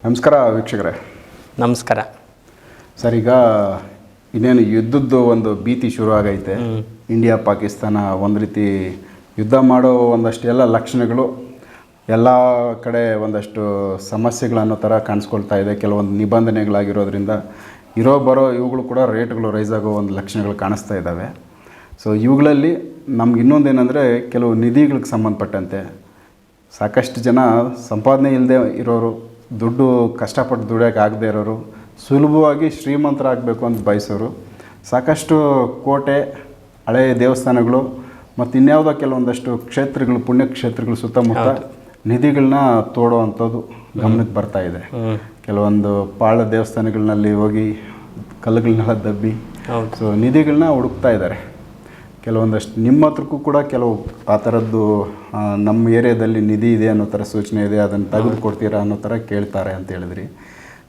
ನಮಸ್ಕಾರ ವೀಕ್ಷಕರೇ. ನಮಸ್ಕಾರ ಸರ್, ಈಗ ಇನ್ನೇನು ಯುದ್ಧದ್ದು ಒಂದು ಭೀತಿ ಶುರು ಆಗೈತೆ. ಇಂಡಿಯಾ ಪಾಕಿಸ್ತಾನ ಒಂದು ರೀತಿ ಯುದ್ಧ ಮಾಡೋ ಒಂದಷ್ಟು ಎಲ್ಲ ಲಕ್ಷಣಗಳು ಎಲ್ಲ ಕಡೆ ಒಂದಷ್ಟು ಸಮಸ್ಯೆಗಳನ್ನೋ ಥರ ಕಾಣಿಸ್ಕೊಳ್ತಾ ಇದೆ. ಕೆಲವೊಂದು ನಿಬಂಧನೆಗಳಾಗಿರೋದ್ರಿಂದ ಇರೋ ಬರೋ ಇವುಗಳು ಕೂಡ ರೇಟ್ಗಳು ರೈಸ್ ಆಗೋ ಒಂದು ಲಕ್ಷಣಗಳು ಕಾಣಿಸ್ತಾ ಇದ್ದಾವೆ. ಸೊ ಇವುಗಳಲ್ಲಿ ನಮ್ಗೆ ಇನ್ನೊಂದೇನೆಂದರೆ, ಕೆಲವು ನಿಧಿಗಳಿಗೆ ಸಂಬಂಧಪಟ್ಟಂತೆ ಸಾಕಷ್ಟು ಜನ ಸಂಪಾದನೆ ಇಲ್ಲದೆ ಇರೋರು, ದುಡ್ಡು ಕಷ್ಟಪಟ್ಟು ದುಡಿಯೋಕೆ ಆಗದೆ ಇರೋರು, ಸುಲಭವಾಗಿ ಶ್ರೀಮಂತರಾಗಬೇಕು ಅಂತ ಬಯಸೋರು, ಸಾಕಷ್ಟು ಕೋಟೆ, ಹಳೆಯ ದೇವಸ್ಥಾನಗಳು ಮತ್ತು ಇನ್ಯಾವುದೋ ಕೆಲವೊಂದಷ್ಟು ಕ್ಷೇತ್ರಗಳು, ಪುಣ್ಯಕ್ಷೇತ್ರಗಳು ಸುತ್ತಮುತ್ತ ನಿಧಿಗಳನ್ನ ತೋಡುವಂಥದ್ದು ಗಮನಕ್ಕೆ ಬರ್ತಾ ಇದೆ. ಕೆಲವೊಂದು ಪಾಳ ದೇವಸ್ಥಾನಗಳಲ್ಲಿ ಹೋಗಿ ಕಲ್ಲುಗಳನ್ನೆಲ್ಲ ದಬ್ಬಿ ಸೊ ನಿಧಿಗಳನ್ನ ಹುಡುಕ್ತಾ ಇದ್ದಾರೆ. ಕೆಲವೊಂದಷ್ಟು ನಿಮ್ಮ ಹತ್ರಕ್ಕೂ ಕೂಡ ಕೆಲವು ಆ ಥರದ್ದು ನಮ್ಮ ಏರಿಯಾದಲ್ಲಿ ನಿಧಿ ಇದೆ ಅನ್ನೋ ಥರ ಸೂಚನೆ ಇದೆ, ಅದನ್ನು ತೆಗೆದು ಕೊಡ್ತೀರಾ ಅನ್ನೋ ಥರ ಕೇಳ್ತಾರೆ ಅಂತ ಹೇಳಿದ್ರಿ.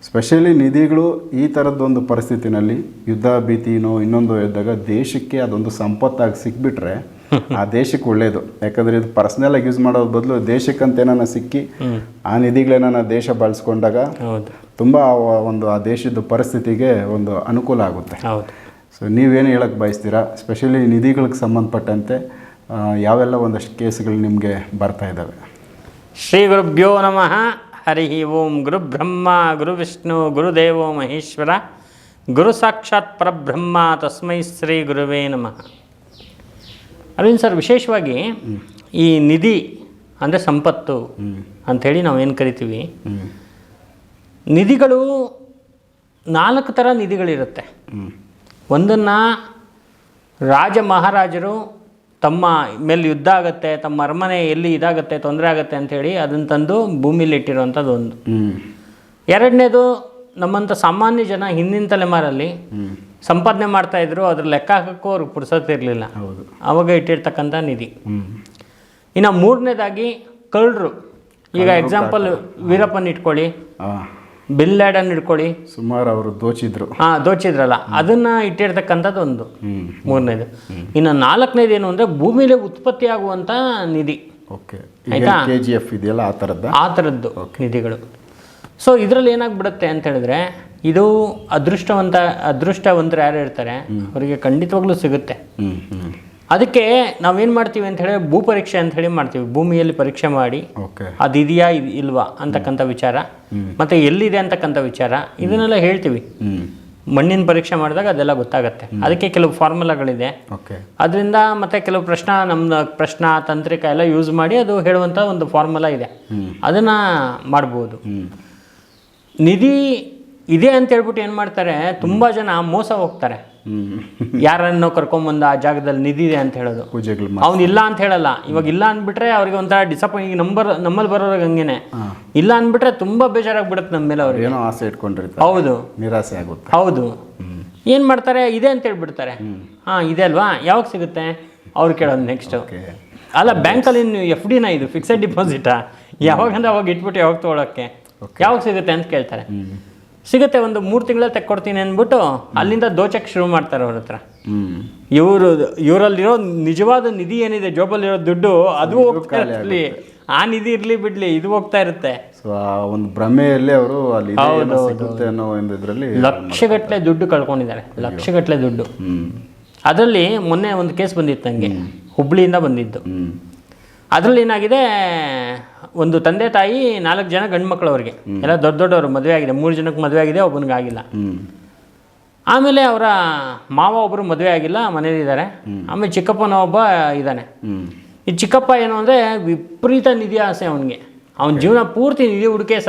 ಸ್ಪೆಷಲಿ ನಿಧಿಗಳು ಈ ಥರದ್ದೊಂದು ಪರಿಸ್ಥಿತಿನಲ್ಲಿ ಯುದ್ಧ ಭೀತಿನೋ ಇನ್ನೊಂದು ಇದ್ದಾಗ ದೇಶಕ್ಕೆ ಅದೊಂದು ಸಂಪತ್ತಾಗಿ ಸಿಕ್ಬಿಟ್ರೆ ಆ ದೇಶಕ್ಕೆ ಒಳ್ಳೆಯದು. ಯಾಕಂದರೆ ಇದು ಪರ್ಸ್ನಲಾಗಿ ಯೂಸ್ ಮಾಡೋದ್ರ ಬದಲು ದೇಶಕ್ಕಂತೇನ ಸಿಕ್ಕಿ ಆ ನಿಧಿಗಳೇನ ದೇಶ ಬಳಸ್ಕೊಂಡಾಗ ತುಂಬ ಒಂದು ಆ ದೇಶದ ಪರಿಸ್ಥಿತಿಗೆ ಒಂದು ಅನುಕೂಲ ಆಗುತ್ತೆ. ಸೊ ನೀವೇನು ಹೇಳಕ್ಕೆ ಬಯಸ್ತೀರಾ? ಸ್ಪೆಷಲಿ ನಿಧಿಗಳಿಗೆ ಸಂಬಂಧಪಟ್ಟಂತೆ ಯಾವೆಲ್ಲ ಒಂದಷ್ಟು ಕೇಸ್ಗಳು ನಿಮಗೆ ಬರ್ತಾ ಇದ್ದಾವೆ? ಶ್ರೀ ಗುರುಭ್ಯೋ ನಮಃ. ಹರಿ ಓಂ. ಗುರು ಬ್ರಹ್ಮ ಗುರು ವಿಷ್ಣು ಗುರುದೇವೋ ಮಹೇಶ್ವರ, ಗುರು ಸಾಕ್ಷಾತ್ ಪರಬ್ರಹ್ಮ ತಸ್ಮೈ ಶ್ರೀ ಗುರುವೇ ನಮಃ. ಅರವಿಂದ್ ಸರ್, ವಿಶೇಷವಾಗಿ ಈ ನಿಧಿ ಅಂದರೆ ಸಂಪತ್ತು ಅಂಥೇಳಿ ನಾವೇನು ಕರಿತೀವಿ, ನಿಧಿಗಳು 4 ಥರ ನಿಧಿಗಳಿರುತ್ತೆ. ಒಂದನ್ನು ರಾಜ ಮಹಾರಾಜರು ತಮ್ಮ ಮೇಲೆ ಯುದ್ಧ ಆಗುತ್ತೆ, ತಮ್ಮ ಅರಮನೆ ಎಲ್ಲಿ ಇದಾಗುತ್ತೆ, ತೊಂದರೆ ಆಗುತ್ತೆ ಅಂಥೇಳಿ ಅದನ್ನು ತಂದು ಭೂಮಿಲಿ ಇಟ್ಟಿರುವಂಥದ್ದು ಒಂದು. ಎರಡನೇದು, ನಮ್ಮಂಥ ಸಾಮಾನ್ಯ ಜನ ಹಿಂದಿನ ತಲೆಮಾರಲ್ಲಿ ಸಂಪಾದನೆ ಮಾಡ್ತಾಯಿದ್ರು, ಅದ್ರ ಲೆಕ್ಕ ಹಾಕೋಕ್ಕೂ ಅವ್ರಿಗೆ ಪುರ್ಸೊತ್ತಿರಲಿಲ್ಲ, ಅವಾಗ ಇಟ್ಟಿರ್ತಕ್ಕಂಥ ನಿಧಿ. ಇನ್ನು ಮೂರನೇದಾಗಿ ಕಳ್ಳರು. ಈಗ ಎಕ್ಸಾಂಪಲ್ ವೀರಪ್ಪನ ಇಟ್ಕೊಳ್ಳಿ, ಬಿನ್ ಲ್ಯಾಡನ್ ಇಟ್ಕೊಳ್ಳಿ, ಸುಮಾರು ಅವರು ದೋಚಿದ್ರಲ್ಲ, ಅದನ್ನ ಇಟ್ಟಿರ್ತಕ್ಕಂಥದ್ದು ಒಂದು ಮೂರನೇದು. ಇನ್ನು 4ನೇದು ಏನು ಅಂದರೆ ಭೂಮಿಲಿ ಉತ್ಪತ್ತಿ ಆಗುವಂಥ ನಿಧಿ. ಆಯ್ತಾ? ಆ ಥರದ್ದು ನಿಧಿಗಳು. ಸೊ ಇದರಲ್ಲಿ ಏನಾಗ್ಬಿಡುತ್ತೆ ಅಂತ ಹೇಳಿದ್ರೆ, ಇದು ಅದೃಷ್ಟವಂತರು ಯಾರು ಇರ್ತಾರೆ ಅವರಿಗೆ ಖಂಡಿತವಾಗ್ಲೂ ಸಿಗುತ್ತೆ. ಅದಕ್ಕೆ ನಾವೇನು ಮಾಡ್ತೀವಿ ಅಂತ ಹೇಳಿ ಭೂ ಪರೀಕ್ಷೆ ಅಂತ ಹೇಳಿ ಮಾಡ್ತೀವಿ. ಭೂಮಿಯಲ್ಲಿ ಪರೀಕ್ಷೆ ಮಾಡಿ ಅದು ಇದೆಯಾ ಇಲ್ವಾ ಅಂತಕ್ಕಂಥ ವಿಚಾರ, ಮತ್ತು ಎಲ್ಲಿದೆ ಅಂತಕ್ಕಂಥ ವಿಚಾರ, ಇದನ್ನೆಲ್ಲ ಹೇಳ್ತೀವಿ. ಮಣ್ಣಿನ ಪರೀಕ್ಷೆ ಮಾಡಿದಾಗ ಅದೆಲ್ಲ ಗೊತ್ತಾಗುತ್ತೆ. ಅದಕ್ಕೆ ಕೆಲವು ಫಾರ್ಮುಲಾಗಳಿದೆ. ಅದರಿಂದ ಮತ್ತೆ ಕೆಲವು ಪ್ರಶ್ನಾ ತಾಂತ್ರಿಕ ಎಲ್ಲ ಯೂಸ್ ಮಾಡಿ ಅದು ಹೇಳುವಂಥ ಒಂದು ಫಾರ್ಮುಲಾ ಇದೆ, ಅದನ್ನು ಮಾಡ್ಬೋದು. ನಿಧಿ ಇದೆ ಅಂತ ಹೇಳ್ಬಿಟ್ಟು ಏನು ಮಾಡ್ತಾರೆ, ತುಂಬ ಜನ ಮೋಸ ಹೋಗ್ತಾರೆ. ಯಾರನ್ನು ಕರ್ಕೊಂಬಂದು ಆ ಜಾಗದಲ್ಲಿ ನಿಧಿ ಇದೆ ಅಂತ ಹೇಳೋದು, ಅವ್ನು ಇಲ್ಲ ಅಂತ ಹೇಳಲ್ಲ. ಇವಾಗ ಇಲ್ಲ ಅಂದ್ಬಿಟ್ರೆ ಅವ್ರಿಗೆ ಒಂಥರ ಡಿಸಪಾಯಿಂಟ್. ನಮ್ಮಲ್ಲಿ ಬರೋರಿಗೆ ಹಂಗೇನೆ, ಇಲ್ಲ ಅಂದ್ಬಿಟ್ರೆ ತುಂಬಾ ಬೇಜಾರಾಗ್ಬಿಡುತ್ತೆ ನಮ್ಮ ಮೇಲೆ. ಅವ್ರಿಗೆ ಏನೋ ಆಸೆ ಇಟ್ಕೊಂಡಿರ್ತಾರೆ, ಹೌದು, ನಿರಾಸೆ ಆಗುತ್ತೆ. ಹೌದು. ಏನು ಮಾಡ್ತಾರೆ, ಇದೆ ಅಂತ ಹೇಳ್ಬಿಡ್ತಾರೆ. ಇದೆ ಅಲ್ವಾ, ಯಾವಾಗ ಸಿಗುತ್ತೆ ಅವ್ರು ಕೇಳೋದು. ನೆಕ್ಸ್ಟ್ ಅಲ್ಲ, ಬ್ಯಾಂಕಲ್ಲಿ FD ಇದು ಫಿಕ್ಸೆಡ್ ಡಿಪಾಸಿಟಾ, ಯಾವಾಗಂದ್ರೆ ಅವಾಗ ಇಟ್ಬಿಟ್ಟು ಯಾವಾಗ ತೊಗೊಳಕ್ಕೆ, ಯಾವಾಗ ಸಿಗುತ್ತೆ ಅಂತ ಕೇಳ್ತಾರೆ. ಸಿಗುತ್ತೆ, ಒಂದು 3 ತಿಂಗಳಲ್ಲಿ ತೆಕ್ಕೊಡ್ತೀನಿ ಅಂದ್ಬಿಟ್ಟು ಅಲ್ಲಿಂದ ದೋಚಕ್ಕೆ ಶುರು ಮಾಡ್ತಾರೆ ಅವ್ರ ಹತ್ರ. ಇವರಲ್ಲಿರೋ ನಿಜವಾದ ನಿಧಿ ಏನಿದೆ, ಜೋಬಲ್ಲಿರೋ ದುಡ್ಡು, ಅದು ಹೋಗ್ತಾ ಇರಲಿ, ಆ ನಿಧಿ ಇರ್ಲಿ ಬಿಡ್ಲಿ, ಇದು ಹೋಗ್ತಾ ಇರುತ್ತೆ. ಒಂದು ಭ್ರಮೆಯಲ್ಲಿ ಅವರು ಲಕ್ಷಗಟ್ಟಲೆ ದುಡ್ಡು ಕಳ್ಕೊಂಡಿದ್ದಾರೆ, ಲಕ್ಷಗಟ್ಟಲೆ ದುಡ್ಡು. ಅದರಲ್ಲಿ ಮೊನ್ನೆ ಒಂದು ಕೇಸ್ ಬಂದಿತ್ತು ನನಗೆ, ಹುಬ್ಳಿಯಿಂದ ಬಂದಿದ್ದು. ಅದರಲ್ಲಿ ಏನಾಗಿದೆ, ಒಂದು ತಂದೆ ತಾಯಿ 4 ಜನ ಗಂಡು ಮಕ್ಕಳು, ಅವ್ರಿಗೆ ಎಲ್ಲ ದೊಡ್ಡವರು, ಮದುವೆ ಆಗಿದೆ. 3 ಜನಕ್ಕೆ ಮದುವೆ ಆಗಿದೆ, ಒಬ್ಬನಿಗೆ ಆಗಿಲ್ಲ. ಆಮೇಲೆ ಅವರ ಮಾವ ಒಬ್ಬರು ಮದುವೆ ಆಗಿಲ್ಲ, ಮನೇಲಿದ್ದಾರೆ. ಆಮೇಲೆ ಚಿಕ್ಕಪ್ಪನ ಒಬ್ಬ ಇದ್ದಾನೆ. ಈ ಚಿಕ್ಕಪ್ಪ ಏನು ಅಂದರೆ ವಿಪರೀತ ನಿಧಿ ಆಸೆ ಅವನಿಗೆ. ಅವನ ಜೀವನ ಪೂರ್ತಿ ನಿಧಿ ಹುಡುಕೆ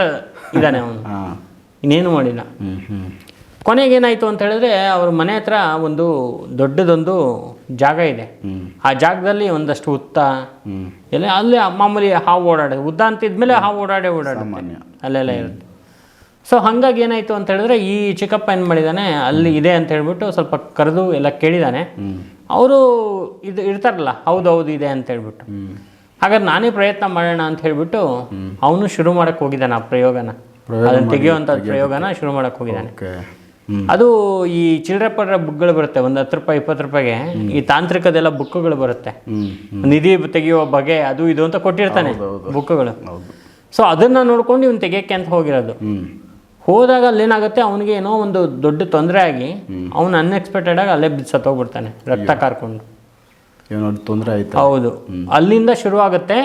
ಇದ್ದಾನೆ ಅವನು, ಇನ್ನೇನು ಮಾಡಿಲ್ಲ. ಕೊನೆಗೇನಾಯಿತು ಅಂತ ಹೇಳಿದ್ರೆ, ಅವ್ರ ಮನೆ ಹತ್ರ ಒಂದು ದೊಡ್ಡದೊಂದು ಜಾಗ ಇದೆ. ಆ ಜಾಗದಲ್ಲಿ ಒಂದಷ್ಟು ಹುತ್ತ ಎಲ್ಲ, ಅಲ್ಲಿ ಮಾಮೂಲಿ ಹಾವು ಓಡಾಡೋದು. ಉದ್ದ ಅಂತಿದ್ಮೇಲೆ ಹಾವು ಓಡಾಡೋದು ಅಲ್ಲೆಲ್ಲ ಇರುತ್ತೆ. ಸೊ ಹಾಗಾಗಿ ಏನಾಯಿತು ಅಂತ ಹೇಳಿದ್ರೆ, ಈ ಚಿಕ್ಕಪ್ಪ ಏನು ಮಾಡಿದ್ದಾನೆ, ಅಲ್ಲಿ ಇದೆ ಅಂತ ಹೇಳ್ಬಿಟ್ಟು ಸ್ವಲ್ಪ ಕರೆದು ಎಲ್ಲ ಕೇಳಿದ್ದಾನೆ. ಅವರು ಇದು ಇರ್ತಾರಲ್ಲ, ಹೌದು ಇದೆ ಅಂತ ಹೇಳ್ಬಿಟ್ಟು. ಹಾಗಾದ್ರೆ ನಾನೇ ಪ್ರಯತ್ನ ಮಾಡೋಣ ಅಂತ ಹೇಳ್ಬಿಟ್ಟು ಅವನು ಶುರು ಮಾಡೋಕ್ಕೆ ಹೋಗಿದ್ದಾನೆ. ಆ ಅದನ್ನು ತೆಗೆಯುವಂಥ ಪ್ರಯೋಗನ ಶುರು ಮಾಡೋಕ್ಕೆ ಹೋಗಿದ್ದಾನೆ. ಅದು ಈ ಚಿಲ್ಲರೆ ಪಡ್ರ ಬುಕ್ಗಳು ಬರುತ್ತೆ, ಒಂದು 10 ರೂಪಾಯಿ 20 ರೂಪಾಯಿಗೆ ಈ ತಾಂತ್ರಿಕದೆಲ್ಲ ಬುಕ್ಗಳು ಬರುತ್ತೆ. ನಿಧಿ ತೆಗೆಯುವ ಬಗೆ ಅದು ಇದು ಅಂತ ಕೊಟ್ಟಿರ್ತಾನೆ ಬುಕ್ಗಳು. ಸೊ ಅದನ್ನು ನೋಡ್ಕೊಂಡು ಇವ್ನು ತೆಗಿಯೋಕ್ಕೆ ಅಂತ ಹೋಗಿರೋದು. ಹೋದಾಗ ಅಲ್ಲೇನಾಗುತ್ತೆ, ಅವನಿಗೆ ಏನೋ ಒಂದು ದೊಡ್ಡ ತೊಂದರೆ ಆಗಿ ಅವನು ಅನ್ಎಕ್ಸ್ಪೆಕ್ಟೆಡ್ ಆಗಿ ಅಲ್ಲೇ ಬಿದ್ದು ಸತ್ತೋಗ್ಬಿಡ್ತಾನೆ, ರಕ್ತ ಕಾರ್ಕೊಂಡು. ಏನೋ ತೊಂದರೆ ಆಯ್ತು. ಹೌದು, ಅಲ್ಲಿಂದ ಶುರು ಆಗುತ್ತೆ.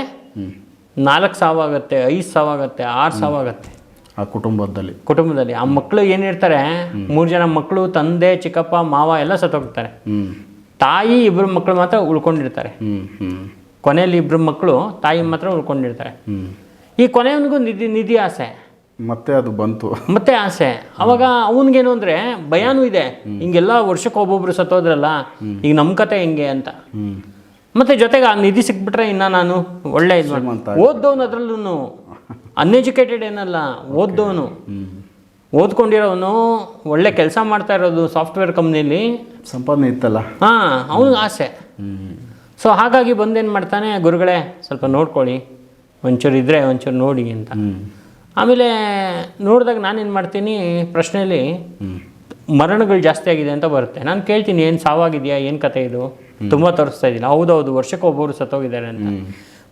4 ಸಾವಾಗುತ್ತೆ, 5 ಸಾವಾಗುತ್ತೆ, 6 ಸಾವಾಗುತ್ತೆ ಆ ಕುಟುಂಬದಲ್ಲಿ. ಆ ಮಕ್ಕಳು ಏನಿರ್ತಾರೆ, 3 ಜನ ಮಕ್ಕಳು, ತಂದೆ, ಚಿಕ್ಕಪ್ಪ, ಮಾವ ಎಲ್ಲ ಸತ್ತೋಗ್ತಾರೆ. ತಾಯಿ 2 ಮಕ್ಕಳು ಮಾತ್ರ ಉಳ್ಕೊಂಡಿರ್ತಾರೆ. ಕೊನೆಯಲ್ಲಿ 2 ಮಕ್ಕಳು, ತಾಯಿ ಮಾತ್ರ ಉಳ್ಕೊಂಡಿರ್ತಾರೆ. ಈ ಕೊನೆಯವನಿಗೂ ನಿಧಿ ಆಸೆ, ಮತ್ತೆ ಅದು ಬಂತು, ಮತ್ತೆ ಆಸೆ. ಅವಾಗ ಅವನಿಗೇನು ಅಂದರೆ ಭಯನೂ ಇದೆ, ಹಿಂಗೆಲ್ಲ ವರ್ಷಕ್ಕೆ ಒಬ್ಬೊಬ್ರು ಸತ್ತೋದ್ರಲ್ಲ, ಈಗ ನಮ್ಮ ಕತೆ ಹೆಂಗೆ ಅಂತ. ಮತ್ತೆ ಜೊತೆಗೆ ಆ ನಿಧಿ ಸಿಕ್ಬಿಟ್ರೆ ಇನ್ನು ನಾನು ಒಳ್ಳೆ ಇದು ಓದ್ದವನು, ಅದರಲ್ಲೂ ಅನ್ಎಜುಕೇಟೆಡ್ ಏನಲ್ಲ, ಓದ್ದವನು, ಓದ್ಕೊಂಡಿರೋನು, ಒಳ್ಳೆ ಕೆಲಸ ಮಾಡ್ತಾ ಇರೋದು ಸಾಫ್ಟ್ವೇರ್ ಕಂಪ್ನಿಲಿ, ಸಂಪಾದನೆ ಇತ್ತಲ್ಲ. ಹಾಂ, ಅವನಿಗೆ ಆಸೆ. ಸೊ ಹಾಗಾಗಿ ಬಂದೇನು ಮಾಡ್ತಾನೆ, ಗುರುಗಳೇ ಸ್ವಲ್ಪ ನೋಡ್ಕೊಳ್ಳಿ, ಒಂಚೂರು ಇದ್ದರೆ ಒಂಚೂರು ನೋಡಿ ಅಂತ. ಆಮೇಲೆ ನೋಡಿದಾಗ ನಾನೇನು ಮಾಡ್ತೀನಿ, ಪ್ರಶ್ನೆಯಲ್ಲಿ ಮರಣಗಳು ಜಾಸ್ತಿ ಆಗಿದೆ ಅಂತ ಬರುತ್ತೆ. ನಾನು ಕೇಳ್ತೀನಿ, ಏನು ಸಾವಾಗಿದೆಯಾ, ಏನು ಕತೆ ಇದು, ತುಂಬ ತೋರಿಸ್ತಾ ಇದ್ದೀನಿ. ಹೌದೌದು, ವರ್ಷಕ್ಕೆ ಒಬ್ಬರು ಸತ್ತೋಗಿದ್ದಾರೆ ಅಂತ.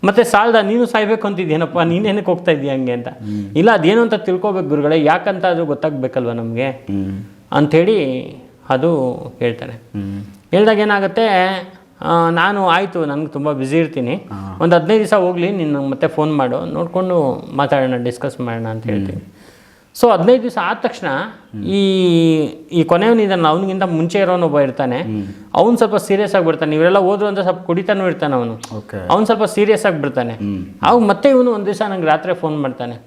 ಮತ್ತೆ ಸಾಲದ ನೀನು ಸಾಯ್ಬೇಕು ಅಂತಿದ್ದೀನಪ್ಪ, ನೀನೇನಕ್ಕೆ ಹೋಗ್ತಾ ಇದೀಯ ಹಂಗೆ ಅಂತ. ಇಲ್ಲ, ಅದೇನು ಅಂತ ತಿಳ್ಕೊಬೇಕು ಗುರುಗಳೇ, ಯಾಕಂತ ಅದು ಗೊತ್ತಾಗಬೇಕಲ್ವ ನಮಗೆ ಅಂಥೇಳಿ ಅದು ಹೇಳ್ತಾರೆ. ಹೇಳ್ದಾಗ ಏನಾಗುತ್ತೆ, ನಾನು ಆಯಿತು, ನನಗೆ ತುಂಬ ಬ್ಯುಸಿ ಇರ್ತೀನಿ, ಒಂದು 15 ದಿವಸ ಹೋಗಲಿ, ನೀನು ಮತ್ತೆ ಫೋನ್ ಮಾಡು, ನೋಡಿಕೊಂಡು ಮಾತಾಡೋಣ, ಡಿಸ್ಕಸ್ ಮಾಡೋಣ ಅಂತ ಹೇಳ್ತೀನಿ. ಸೊ 15 ದಿವಸ ಆದ ತಕ್ಷಣ ಈ ಕೊನೆಯವನಿದ್ದಾನೆ, ಅವನಿಗಿಂತ ಮುಂಚೆ ಇರೋನೊಬ್ಬ ಇರ್ತಾನೆ, ಅವ್ನು ಸ್ವಲ್ಪ ಸೀರಿಯಸ್ ಆಗಿಬಿಡ್ತಾನೆ. ಇವರೆಲ್ಲ ಹೋದ್ರು ಅಂತ ಸ್ವಲ್ಪ ಕುಡಿತಾನೂ ಇರ್ತಾನೆ ಅವನು. ಅವ್ನು ಸ್ವಲ್ಪ ಸೀರಿಯಸ್ ಆಗಿಬಿಡ್ತಾನೆ. ಅವಾಗ ಮತ್ತೆ ಇವನು ಒಂದು ದಿವಸ ನಂಗೆ ರಾತ್ರಿ ಫೋನ್ ಮಾಡ್ತಾನೆ,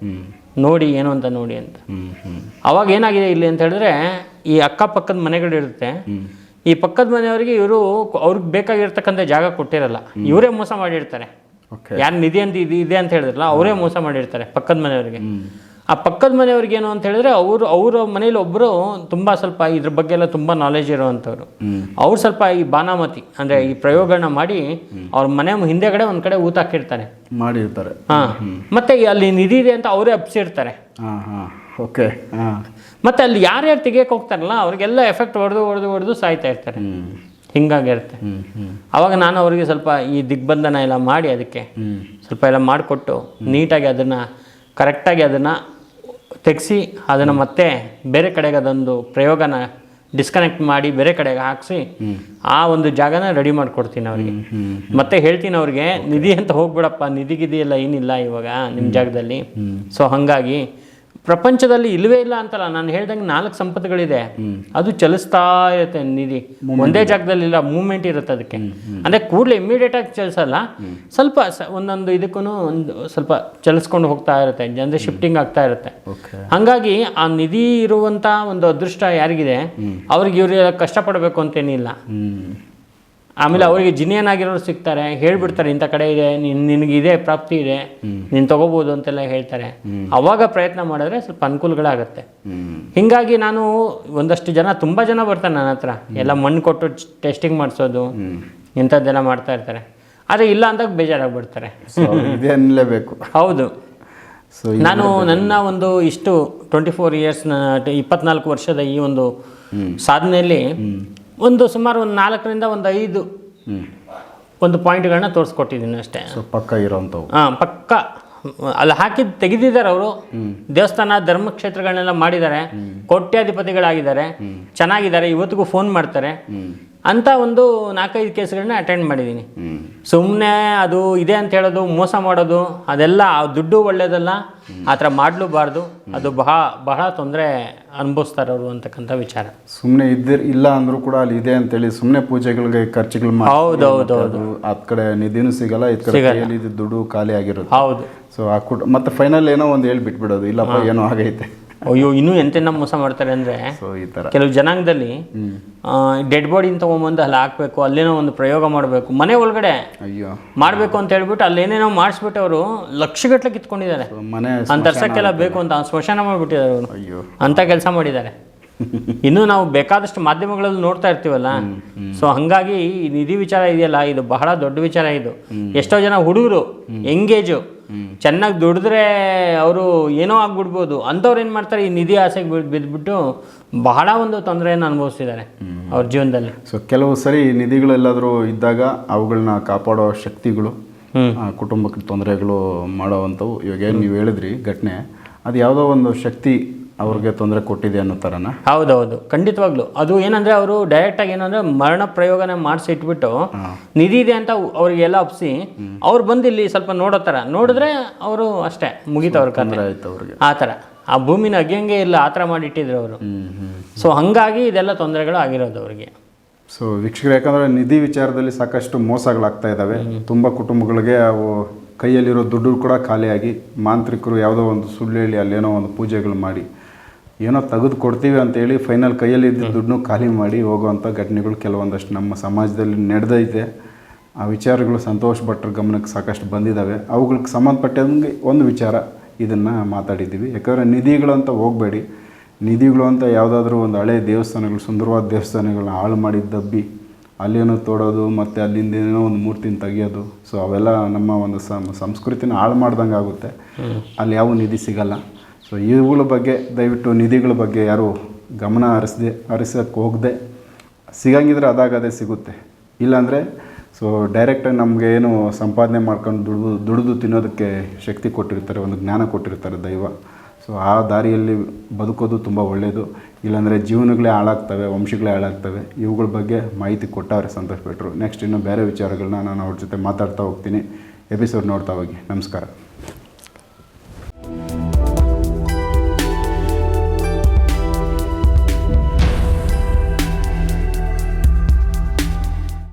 ನೋಡಿ ಏನು ಅಂತ ನೋಡಿ ಅಂತ. ಅವಾಗ ಏನಾಗಿದೆ ಇಲ್ಲಿ ಅಂತ ಹೇಳಿದ್ರೆ, ಈ ಅಕ್ಕಪಕ್ಕದ ಮನೆಗಳಿರುತ್ತೆ, ಈ ಪಕ್ಕದ ಮನೆಯವರಿಗೆ ಇವರು ಅವ್ರಿಗೆ ಬೇಕಾಗಿರ್ತಕ್ಕಂಥ ಜಾಗ ಕೊಟ್ಟಿರಲ್ಲ, ಇವರೇ ಮೋಸ ಮಾಡಿರ್ತಾರೆ. ಯಾರು ನಿಧಿ ಅಂತ ಇದೆ ಅಂತ ಹೇಳಿದ್ರಲ್ಲ, ಅವರೇ ಮೋಸ ಮಾಡಿರ್ತಾರೆ ಪಕ್ಕದ ಮನೆಯವರಿಗೆ. ಆ ಪಕ್ಕದ ಮನೆಯವ್ರಿಗೆ ಏನು ಅಂತ ಹೇಳಿದ್ರೆ, ಅವ್ರ ಮನೇಲಿ ಒಬ್ಬರು ತುಂಬ ಸ್ವಲ್ಪ ಇದ್ರ ಬಗ್ಗೆ ಎಲ್ಲ ತುಂಬ ನಾಲೆಜ್ ಇರೋವಂಥವ್ರು. ಅವ್ರು ಸ್ವಲ್ಪ ಈ ಬಾನಾಮತಿ ಅಂದರೆ ಈ ಪ್ರಯೋಗಗಳನ್ನ ಮಾಡಿ ಅವ್ರ ಮನೆ ಹಿಂದೆಗಡೆ ಒಂದು ಕಡೆ ಊತ ಹಾಕಿರ್ತಾರೆ, ಮಾಡಿರ್ತಾರೆ. ಹಾಂ, ಮತ್ತೆ ಅಲ್ಲಿ ನಿಧಿ ಇದೆ ಅಂತ ಅವರೇ ಹಬ್ಸಿರ್ತಾರೆ. ಓಕೆ. ಮತ್ತೆ ಅಲ್ಲಿ ಯಾರ್ಯಾರು ತೆಗಿಯಕ್ಕೆ ಹೋಗ್ತಾರಲ್ಲ ಅವ್ರಿಗೆಲ್ಲ ಎಫೆಕ್ಟ್ ಹೊಡೆದು ಸಾಯ್ತಾ ಇರ್ತಾರೆ. ಹಿಂಗಾಗಿರುತ್ತೆ. ಅವಾಗ ನಾನು ಅವರಿಗೆ ಸ್ವಲ್ಪ ಈ ದಿಗ್ಬಂಧನ ಎಲ್ಲ ಮಾಡಿ, ಅದಕ್ಕೆ ಸ್ವಲ್ಪ ಎಲ್ಲ ಮಾಡಿಕೊಟ್ಟು ನೀಟಾಗಿ ಅದನ್ನು ಕರೆಕ್ಟಾಗಿ ಅದನ್ನು ತೆಗೆಸಿ, ಅದನ್ನು ಮತ್ತೆ ಬೇರೆ ಕಡೆಗೆ ಅದೊಂದು ಪ್ರಯೋಗನ ಡಿಸ್ಕನೆಕ್ಟ್ ಮಾಡಿ ಬೇರೆ ಕಡೆಗೆ ಹಾಕಿಸಿ ಆ ಒಂದು ಜಾಗನ ರೆಡಿ ಮಾಡಿಕೊಡ್ತೀನಿ ಅವ್ರಿಗೆ. ಮತ್ತೆ ಹೇಳ್ತೀನಿ ಅವ್ರಿಗೆ, ನಿಧಿ ಅಂತ ಹೋಗ್ಬಿಡಪ್ಪ, ನಿಧಿಗಿದಿ ಎಲ್ಲ ಏನಿಲ್ಲ ಇವಾಗ ನಿಮ್ಮ ಜಾಗದಲ್ಲಿ. ಸೊ ಹಾಗಾಗಿ ಪ್ರಪಂಚದಲ್ಲಿ ಇಲ್ಲವೇ ಇಲ್ಲ ಅಂತಲ್ಲ, ನಾನು ಹೇಳ್ದಂಗೆ 4 ಸಂಪತ್ತುಗಳಿದೆ, ಅದು ಚಲಿಸ್ತಾ ಇರುತ್ತೆ. ನಿಧಿ ಒಂದೇ ಜಾಗದಲ್ಲಿ ಇಲ್ಲ, ಮೂವ್ಮೆಂಟ್ ಇರುತ್ತೆ ಅದಕ್ಕೆ. ಅಂದರೆ ಕೂಡಲೇ ಇಮಿಡಿಯೇಟಾಗಿ ಚಲಿಸಲ್ಲ, ಸ್ವಲ್ಪ ಒಂದೊಂದು ಇದಕ್ಕೂ ಒಂದು ಸ್ವಲ್ಪ ಚಲಿಸ್ಕೊಂಡು ಹೋಗ್ತಾ ಇರುತ್ತೆ, ಅಂದರೆ ಶಿಫ್ಟಿಂಗ್ ಆಗ್ತಾ ಇರುತ್ತೆ. ಹಾಗಾಗಿ ಆ ನಿಧಿ ಇರುವಂಥ ಒಂದು ಅದೃಷ್ಟ ಯಾರಿಗಿದೆ ಅವ್ರಿಗೆ ಇವ್ರಿಗೆ ಕಷ್ಟಪಡಬೇಕು ಅಂತೇನಿಲ್ಲ. ಆಮೇಲೆ ಅವರಿಗೆ ಜಿನಿಯನಾಗಿರೋರು ಸಿಗ್ತಾರೆ, ಹೇಳ್ಬಿಡ್ತಾರೆ ಇಂಥ ಕಡೆ ಇದೆ, ನಿನಗಿದೆ ಪ್ರಾಪ್ತಿ ಇದೆ, ನೀನು ತೊಗೋಬೋದು ಅಂತೆಲ್ಲ ಹೇಳ್ತಾರೆ. ಅವಾಗ ಪ್ರಯತ್ನ ಮಾಡಿದ್ರೆ ಸ್ವಲ್ಪ ಅನುಕೂಲಗಳಾಗತ್ತೆ. ಹೀಗಾಗಿ ನಾನು ಒಂದಷ್ಟು ಜನ, ತುಂಬ ಜನ ಬರ್ತಾರೆ ನನ್ನ ಹತ್ರ, ಎಲ್ಲ ಮಣ್ಣು ಕೊಟ್ಟು ಟೆಸ್ಟಿಂಗ್ ಮಾಡಿಸೋದು ಇಂಥದ್ದೆಲ್ಲ ಮಾಡ್ತಾ ಇರ್ತಾರೆ. ಆದರೆ ಇಲ್ಲ ಅಂದಾಗ ಬೇಜಾರಾಗ್ಬಿಡ್ತಾರೆ. ಹೌದು. ನಾನು ನನ್ನ ಒಂದು ಇಷ್ಟು 24 ಇಯರ್ಸ್ 24 ವರ್ಷದ ಈ ಒಂದು ಸಾಧನೆಯಲ್ಲಿ ಒಂದು ಸುಮಾರು ಒಂದು 4ರಿಂದ 5 ಒಂದು ಪಾಯಿಂಟ್ಗಳನ್ನ ತೋರಿಸ್ಕೊಟ್ಟಿದ್ದೀನಿ ಅಷ್ಟೇ. ಪಕ್ಕ ಇರೋಂಥವು. ಪಕ್ಕ ಅಲ್ಲಿ ಹಾಕಿದ್ದು ತೆಗೆದಿದ್ದಾರೆ ಅವರು. ದೇವಸ್ಥಾನ ಧರ್ಮಕ್ಷೇತ್ರಗಳನ್ನೆಲ್ಲ ಮಾಡಿದ್ದಾರೆ, ಕೋಟ್ಯಾಧಿಪತಿಗಳಾಗಿದ್ದಾರೆ, ಚೆನ್ನಾಗಿದ್ದಾರೆ, ಇವತ್ತಿಗೂ ಫೋನ್ ಮಾಡ್ತಾರೆ ಅಂತ ಒಂದು 4-5 ಕೇಸ್ಗಳನ್ನ ಅಟೆಂಡ್ ಮಾಡಿದ್ದೀನಿ. ಸುಮ್ಮನೆ ಅದು ಇದೆ ಅಂತ ಹೇಳೋದು, ಮೋಸ ಮಾಡೋದು, ಅದೆಲ್ಲ ದುಡ್ಡು ಒಳ್ಳೇದಲ್ಲ, ಆ ಥರ ಮಾಡಲೂಬಾರ್ದು. ಅದು ಬಹಳ ತೊಂದರೆ ಅನುಭವಿಸ್ತಾರೆ ಅವರು ಅಂತಕ್ಕಂಥ ವಿಚಾರ. ಸುಮ್ಮನೆ ಇಲ್ಲ ಅಂದರೂ ಕೂಡ ಅಲ್ಲಿ ಇದೆ ಅಂತೇಳಿ ಸುಮ್ಮನೆ ಪೂಜೆಗಳಿಗೆ ಖರ್ಚುಗಳು ಮಾಡಿ. ಹೌದೌದು. ಆ ಕಡೆ ನಿಧಿನೂ ಸಿಗಲ್ಲ, ಈ ಕಡೆ ದುಡ್ಡು ಖಾಲಿ ಆಗಿರುತ್ತೆ. ಹೌದು. ಸೊ ಮತ್ತೆ ಫೈನಲ್ ಏನೋ ಒಂದು ಹೇಳಿ ಬಿಟ್ಬಿಡೋದು, ಇಲ್ಲಪ್ಪ ಏನೋ ಆಗೈತೆ. ಅಯ್ಯೋ, ಇನ್ನೂ ಎಂತೆಲ್ಲ ಮೋಸ ಮಾಡ್ತಾರೆ ಅಂದರೆ, ಕೆಲವು ಜನಾಂಗದಲ್ಲಿ ಡೆಡ್ ಬಾಡಿನ ತೊಗೊಂಬಂದು ಅಲ್ಲಿ ಹಾಕಬೇಕು, ಅಲ್ಲೇನೋ ಒಂದು ಪ್ರಯೋಗ ಮಾಡಬೇಕು, ಮನೆ ಒಳಗಡೆ ಮಾಡಬೇಕು ಅಂತ ಹೇಳ್ಬಿಟ್ಟು ಅಲ್ಲೇನೇನೋ ಮಾಡಿಸ್ಬಿಟ್ಟು ಅವರು ಲಕ್ಷಗಟ್ಟಲೆ ಕಿತ್ಕೊಂಡಿದ್ದಾರೆ. ಅಂತ ತರ್ಸಕ್ಕೆಲ್ಲ ಬೇಕು ಅಂತ ಸ್ಮಶಾನ ಮಾಡಿಬಿಟ್ಟಿದ್ದಾರೆ ಅವರು, ಅಂಥ ಕೆಲಸ ಮಾಡಿದ್ದಾರೆ. ಇನ್ನೂ ನಾವು ಬೇಕಾದಷ್ಟು ಮಾಧ್ಯಮಗಳಲ್ಲಿ ನೋಡ್ತಾ ಇರ್ತೀವಲ್ಲ. ಸೊ ಹಾಗಾಗಿ ಈ ನಿಧಿ ವಿಚಾರ ಇದೆಯಲ್ಲ, ಇದು ಬಹಳ ದೊಡ್ಡ ವಿಚಾರ. ಇದು ಎಷ್ಟೋ ಜನ ಹುಡುಗರು ಎಂಗೇಜು ಚೆನ್ನಾಗಿ ದುಡಿದ್ರೆ ಅವರು ಏನೋ ಆಗ್ಬಿಡ್ಬೋದು, ಅಂಥವ್ರು ಏನು ಮಾಡ್ತಾರೆ, ಈ ನಿಧಿ ಆಸೆಗೆ ಬಿದ್ದುಬಿಟ್ಟು ಬಹಳ ಒಂದು ತೊಂದರೆಯನ್ನು ಅನುಭವಿಸ್ತಿದ್ದಾರೆ ಅವ್ರ ಜೀವನದಲ್ಲಿ. ಸೊ ಕೆಲವು ಸರಿ ನಿಧಿಗಳೆಲ್ಲಾದರೂ ಇದ್ದಾಗ ಅವುಗಳನ್ನ ಕಾಪಾಡೋ ಶಕ್ತಿಗಳು ಕುಟುಂಬಕ್ಕೆ ತೊಂದರೆಗಳು ಮಾಡೋವಂಥವು. ಇವಾಗ ಏನು ನೀವು ಹೇಳಿದ್ರಿ ಘಟನೆ, ಅದು ಯಾವುದೋ ಒಂದು ಶಕ್ತಿ ಅವ್ರಿಗೆ ತೊಂದರೆ ಕೊಟ್ಟಿದೆ ಅನ್ನೋ ಥರನ? ಹೌದೌದು, ಖಂಡಿತವಾಗ್ಲು. ಅದು ಏನಂದರೆ ಅವರು ಡೈರೆಕ್ಟಾಗಿ ಏನಂದರೆ ಮರಣ ಪ್ರಯೋಗನ ಮಾಡಿಸಿ ಇಟ್ಬಿಟ್ಟು ನಿಧಿ ಇದೆ ಅಂತ ಅವರಿಗೆಲ್ಲ ಒಪ್ಸಿ ಅವ್ರು ಬಂದು ಇಲ್ಲಿ ಸ್ವಲ್ಪ ನೋಡೋ ಥರ ನೋಡಿದ್ರೆ ಅವರು ಅಷ್ಟೇ ಮುಗೀತವ್ರ ಕಥೆ ಆಯ್ತು ಅವ್ರಿಗೆ. ಆ ಥರ ಆ ಭೂಮಿನ ಅಗ್ಯಂಗೆ ಇಲ್ಲ ಆ ಥರ ಮಾಡಿಟ್ಟಿದ್ರು ಅವರು. ಸೊ ಹಾಗಾಗಿ ಇದೆಲ್ಲ ತೊಂದರೆಗಳು ಆಗಿರೋದು ಅವರಿಗೆ. ಸೊ ವೀಕ್ಷಕರು, ಯಾಕಂದರೆ ನಿಧಿ ವಿಚಾರದಲ್ಲಿ ಸಾಕಷ್ಟು ಮೋಸಗಳಾಗ್ತಾ ಇದ್ದಾವೆ. ತುಂಬ ಕುಟುಂಬಗಳಿಗೆ ಅವು ಕೈಯಲ್ಲಿರೋ ದುಡ್ಡು ಕೂಡ ಖಾಲಿಯಾಗಿ ಮಾಂತ್ರಿಕರು ಯಾವುದೋ ಒಂದು ಸುಳ್ಳು ಹೇಳಿ ಅಲ್ಲೇನೋ ಒಂದು ಪೂಜೆಗಳು ಮಾಡಿ ಏನೋ ತೆಗೆದು ಕೊಡ್ತೀವಿ ಅಂತೇಳಿ ಫೈನಲ್ ಕೈಯಲ್ಲಿ ಇದ್ದ ದುಡ್ಡನ್ನು ಖಾಲಿ ಮಾಡಿ ಹೋಗುವಂಥ ಘಟನೆಗಳು ಕೆಲವೊಂದಷ್ಟು ನಮ್ಮ ಸಮಾಜದಲ್ಲಿ ನಡೆದೈತೆ. ಆ ವಿಚಾರಗಳು ಸಂತೋಷ್ ಭಟ್ರ ಗಮನಕ್ಕೆ ಸಾಕಷ್ಟು ಬಂದಿದ್ದಾವೆ. ಅವುಗಳಿಗೆ ಸಂಬಂಧಪಟ್ಟಂಗೆ ಒಂದು ವಿಚಾರ ಇದನ್ನು ಮಾತಾಡಿದ್ದೀವಿ. ಯಾಕಂದರೆ ನಿಧಿಗಳು ಅಂತ ಹೋಗಬೇಡಿ. ನಿಧಿಗಳು ಅಂತ ಯಾವುದಾದ್ರೂ ಒಂದು ಹಳೆ ದೇವಸ್ಥಾನಗಳು, ಸುಂದರವಾದ ದೇವಸ್ಥಾನಗಳನ್ನ ಹಾಳು ಮಾಡಿ ದಬ್ಬಿ ಅಲ್ಲೇನೋ ತೋಡೋದು ಮತ್ತು ಅಲ್ಲಿಂದ ಏನೋ ಒಂದು ಮೂರ್ತಿನ ತೆಗಿಯೋದು. ಸೊ ಅವೆಲ್ಲ ನಮ್ಮ ಒಂದು ಸಂಸ್ಕೃತಿನ ಹಾಳು ಮಾಡ್ದಂಗೆ ಆಗುತ್ತೆ. ಅಲ್ಲಿ ಯಾವ ನಿಧಿ ಸಿಗಲ್ಲ. ಸೊ ಇವುಗಳ ಬಗ್ಗೆ ದಯವಿಟ್ಟು ನಿಧಿಗಳ ಬಗ್ಗೆ ಯಾರು ಗಮನ ಹರಿಸೋಕ್ಕೆ ಹೋಗದೆ, ಸಿಗಂಗಿದ್ರೆ ಅದಾಗದೇ ಸಿಗುತ್ತೆ. ಇಲ್ಲಾಂದರೆ ಸೊ ಡೈರೆಕ್ಟಾಗಿ ನಮಗೆ ಏನು ಸಂಪಾದನೆ ಮಾಡ್ಕೊಂಡು ದುಡಿದು ತಿನ್ನೋದಕ್ಕೆ ಶಕ್ತಿ ಕೊಟ್ಟಿರ್ತಾರೆ, ಒಂದು ಜ್ಞಾನ ಕೊಟ್ಟಿರ್ತಾರೆ ದೈವ. ಸೊ ಆ ದಾರಿಯಲ್ಲಿ ಬದುಕೋದು ತುಂಬ ಒಳ್ಳೆಯದು. ಇಲ್ಲಾಂದರೆ ಜೀವನಗಳೇ ಹಾಳಾಗ್ತವೆ, ವಂಶಗಳೇ ಹಾಳಾಗ್ತವೆ. ಇವುಗಳ ಬಗ್ಗೆ ಮಾಹಿತಿ ಕೊಟ್ಟವ್ರೆ ಸಂತೋಷ್ ಭಟ್ರು. ನೆಕ್ಸ್ಟ್ ಇನ್ನೂ ಬೇರೆ ವಿಚಾರಗಳನ್ನ ನಾನು ಅವ್ರ ಜೊತೆ ಮಾತಾಡ್ತಾ ಹೋಗ್ತೀನಿ. ಎಪಿಸೋಡ್ ನೋಡ್ತಾ ಹೋಗಿ. ನಮಸ್ಕಾರ.